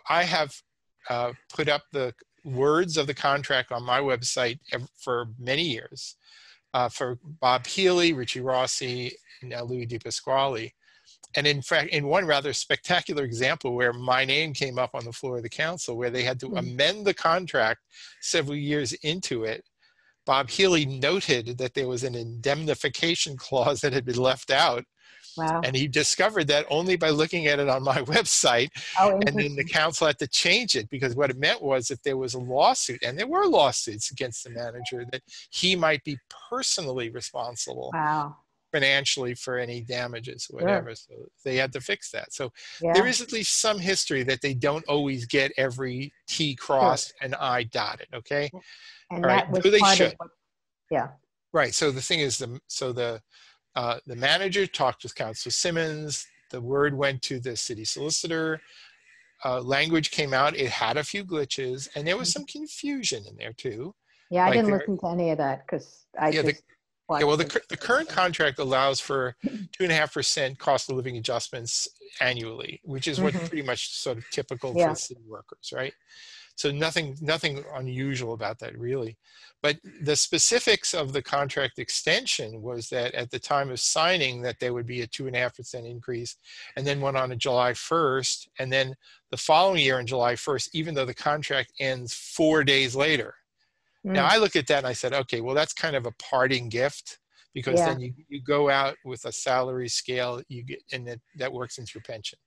I have put up the words of the contract on my website for many years for Bob Healy, Richie Rossi, and now Louis DePasquale. And in fact, in one rather spectacular example where my name came up on the floor of the council, where they had to amend the contract several years into it, Bob Healy noted that there was an indemnification clause that had been left out. Wow. And he discovered that only by looking at it on my website. Oh, and then the council had to change it, because what it meant was if there was a lawsuit, and there were lawsuits against the manager, that he might be personally responsible financially for any damages or whatever. So they had to fix that. So there is at least some history that they don't always get every T crossed and I dotted. Okay. And all that right. was they part should. Of right. So the thing is, the manager talked with Councilor Simmons. The word went to the city solicitor. Language came out. It had a few glitches, and there was some confusion in there too. Yeah, I didn't listen to any of that because I just the current contract allows for 2.5% cost of living adjustments annually, which is what pretty much sort of typical for city workers, right? So nothing unusual about that, really. But the specifics of the contract extension was that at the time of signing that there would be a 2.5% increase, and then went on July 1st, and then the following year on July 1st, even though the contract ends 4 days later. Now I look at that and I said, okay, well, that's kind of a parting gift, because then you go out with a salary scale, you get, and that works into your pension.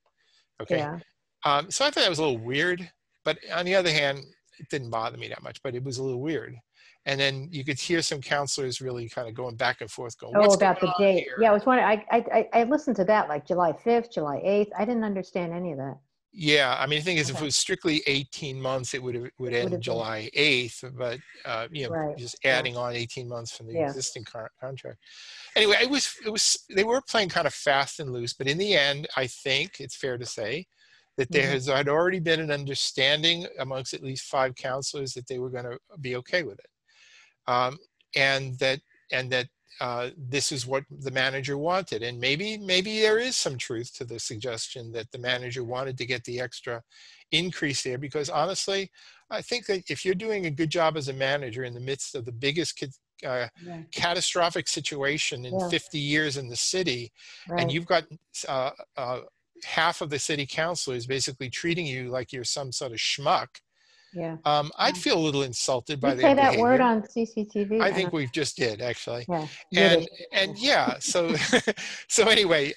Okay. So I thought that was a little weird. But on the other hand, it didn't bother me that much, but it was a little weird. And then you could hear some counselors really kind of going back and forth, going, "What's about going the on date?" here?" Yeah, I was wondering. I listened to that like July 5th, July 8th. I didn't understand any of that. Yeah, I mean, the thing is, if it was strictly 18 months, it would end July 8th. But just adding on 18 months from the existing contract. Anyway, it was they were playing kind of fast and loose, but in the end, I think it's fair to say that there had already been an understanding amongst at least 5 counselors that they were going to be okay with it, and that this is what the manager wanted. And maybe there is some truth to the suggestion that the manager wanted to get the extra increase there, because honestly, I think that if you're doing a good job as a manager in the midst of the biggest catastrophic situation in 50 years in the city, and you've got half of the city councilors basically treating you like you're some sort of schmuck. I'd feel a little insulted by their behavior. Say that word on CCTV. I think we've just did, actually. Yeah. And so so anyway,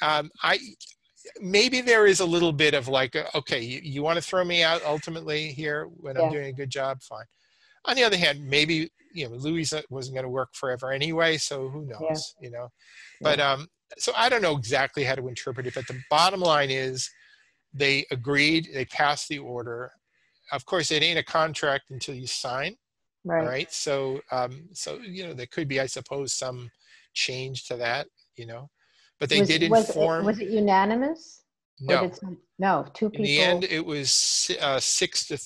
maybe there is a little bit of like, okay, you want to throw me out ultimately here when I'm doing a good job, fine. On the other hand, maybe Louis wasn't going to work forever anyway, so who knows, But so I don't know exactly how to interpret it, but the bottom line is they agreed, they passed the order. Of course, it ain't a contract until you sign, right? So there could be, I suppose, some change to that, But they did inform. Was it unanimous? No. No, 2 people. In the end, it was 6 to.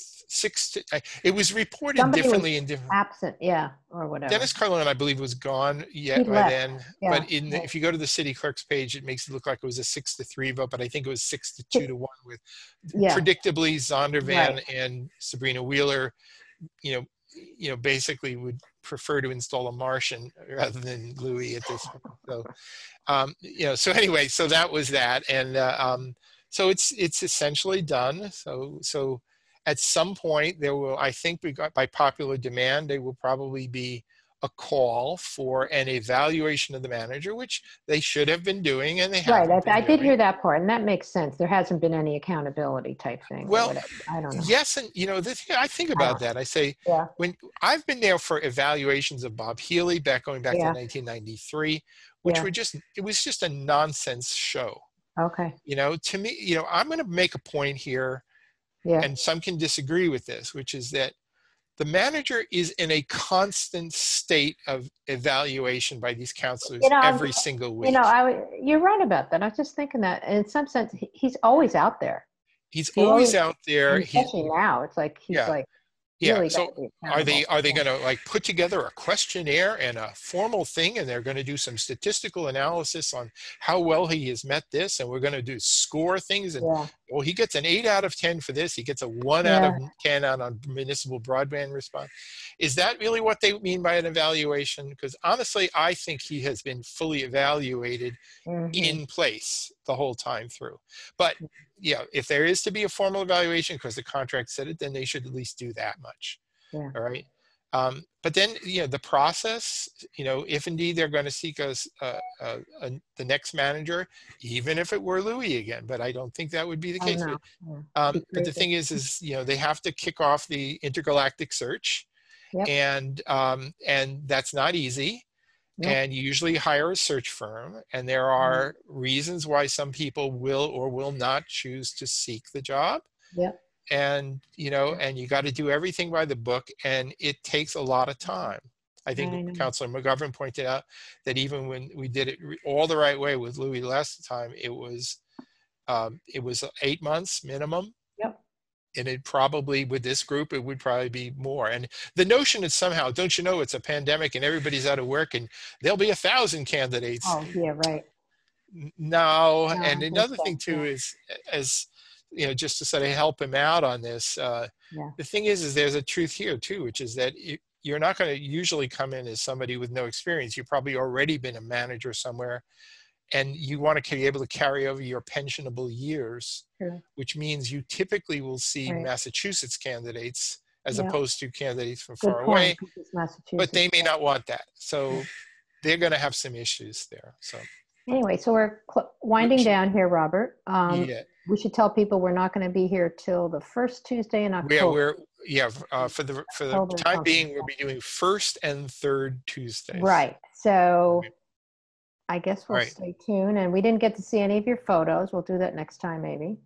It was reported Somebody differently was in different. Absent, or whatever. Dennis Carlin, I believe, was gone by then. But if you go to the city clerk's page, it makes it look like it was a 6-3 vote, but I think it was 6-2 to 1 with predictably Zondervan and Sabrina Wheeler, basically would prefer to install a Martian rather than Louis at this point. So, so anyway, so that was that. And so it's essentially done. So at some point there will, I think by popular demand, there will probably be a call for an evaluation of the manager, which they should have been doing, and they have. Right, I did hear that part, and that makes sense. There hasn't been any accountability type thing. Well, I don't know. Yes, and I think about that. I say, when I've been there for evaluations of Bob Healy going back to 1993, which Yeah. were just, it was just a nonsense show. Okay. You know, to me, you know, I'm going to make a point here, Yeah. and some can disagree with this, which is that the manager is in a constant state of evaluation by these counselors You know, every single week. you're right about that. I was just thinking that in some sense, he's always out there. He's You always always, out there. and especially now, it's like he's Yeah. like Yeah. really got So to be are accountable. they going to like put together a questionnaire and a formal thing, and they're going to do some statistical analysis on how well he has met this, and we're going to do score things, and Yeah. well, he gets an 8 out of 10 for this, he gets a 1 out Yeah. of 10 on municipal broadband response. Is that really what they mean by an evaluation? Because honestly, I think he has been fully evaluated Mm-hmm. in place the whole time through. But yeah, if there is to be a formal evaluation because the contract said it, then they should at least do that much. Yeah. All right. But then, you know, the process, you know, if indeed they're going to seek us the next manager, even if it were Louis again, but I don't think that would be the Oh case. no. Yeah. But the thing is, you know, they have to kick off the intergalactic search, Yep. and that's not easy. Nope. And you usually hire a search firm, and there are reasons why some people will or will not choose to seek the job. Yep. And, you know, and you got to do everything by the book, and it takes a lot of time. I think Councilor McGovern pointed out that even when we did it all the right way with Louis last time, it was 8 months minimum. Yep. And it probably, with this group, it would probably be more. And the notion is somehow, don't you know, it's a pandemic and everybody's out of work and there'll be 1,000 candidates. Oh, yeah, right. No, No, and I another think thing so, too yeah. is, as you know, just to sort of help him out on this, Yeah. the thing is there's a truth here too, which is that you're not going to usually come in as somebody with no experience. You've probably already been a manager somewhere, and you want to be able to carry over your pensionable years, True. which means you typically will see Right. Massachusetts candidates as Yeah. opposed to candidates from Good far point, away, 'cause it's Massachusetts. but they may Yeah. not want that. So Yeah. they're going to have some issues there. So Anyway, so we're winding down here, Robert. yeah, We should tell people we're not going to be here till the first Tuesday in October. for the October time something. being, we'll be doing first and third Tuesdays. Right. So I guess we'll Right. stay tuned. And we didn't get to see any of your photos. We'll do that next time, maybe.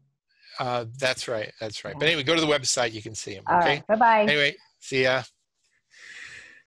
That's right. That's right. Yeah. But anyway, go to the website. You can see them. All Okay. right. Bye-bye. Anyway, see ya.